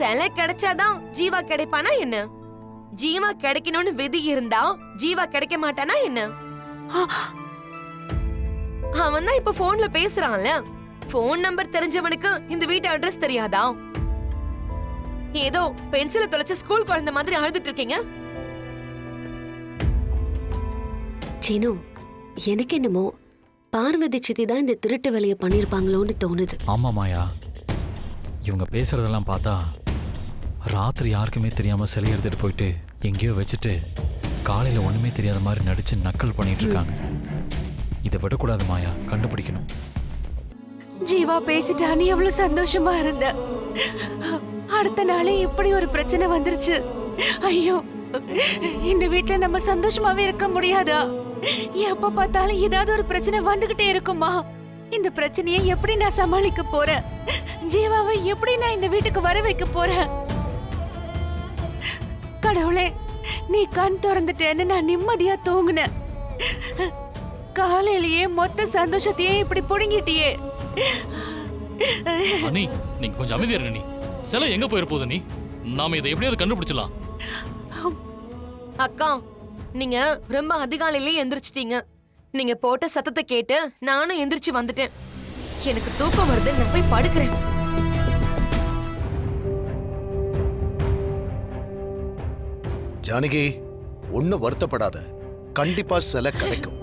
சிலை கிடைச்சாதான் ஜீவா கிடைப்பானா என்ன? ஜீவா கிடைக்கணும்னு விதி இருந்தா ஜீவா கிடைக்க மாட்டானா என்ன? அவன் தான் இப்ப போன்ல பேசுறான்ல. போன் நம்பர் தெரிஞ்சவனுக்கு இந்த வீட்டு அட்ரஸ் தெரியாதா? ஏதோ பென்சில தொலைச்ச ஸ்கூல் குழந்தை மாதிரி அழுதுட்டு இருக்கீங்க. சீனு, எனக்கு என்னமோ பார்வதி சித்தி தான் இந்த திருட்டு வேலையை பண்ணிருப்பாங்களோன்னு தோணுது. ஆமா மாயா, இவங்க பேசுறதெல்லாம் பார்த்தா ராத்திரி யாருக்குமே தெரியாம சிலை எடுத்துட்டு போயிட்டு எங்கேயோ வச்சுட்டு காலையில ஒண்ணுமே தெரியாத மாதிரி நடிச்சு நக்கல் பண்ணிட்டு இருக்காங்க. இதை விடக்கூடாது மாயா, கண்டுபிடிக்கணும். ஜீவா பேசிட்டா நீ எவ்வளவு சந்தோஷமா இருந்த. அடுத்த நாளே இப்படி ஒரு பிரச்சனை வந்துருச்சு. ஐயோ, இந்த வீட்டுல நம்ம சந்தோஷமாவே இருக்க முடியாதா? எப்ப பார்த்தாலும் ஏதாவது ஒரு பிரச்சனை வந்துகிட்டே இருக்குமா? இந்த பிரச்சனையை எப்படி நான் சமாளிக்க போறேன்? ஜீவாவை எப்படி நான் இந்த வீட்டுக்கு வர வைக்க போறேன்? கடவுளே, நீ கண் திறந்துட்டேன்னு நான் நிம்மதியா தூங்குனேன். காலையிலேயே மொத்த சந்தோஷத்தையே இப்படி புடுங்கிட்டியே. அனி, நீங்க கொஞ்சம் அமைதியா இருங்க. நீ சிலை எங்க போயிரு போகுது? நீ நாம இதை எப்படியாவது கண்டுபிடிச்சலாம். அக்கா, நீங்க ரொம்ப அதிகாலையிலே எந்திரிச்சிட்டீங்க. நீங்க போட்ட சத்தத்தை கேட்டு நானும் எந்திரிச்சு வந்துட்டேன். எனக்கு தூக்கம் வருது, நான் போய் படுக்கிறேன். ஜானகி, ஒன்னும் வருத்தப்படாத. கண்டிப்பா சிலை கிடைக்கும்.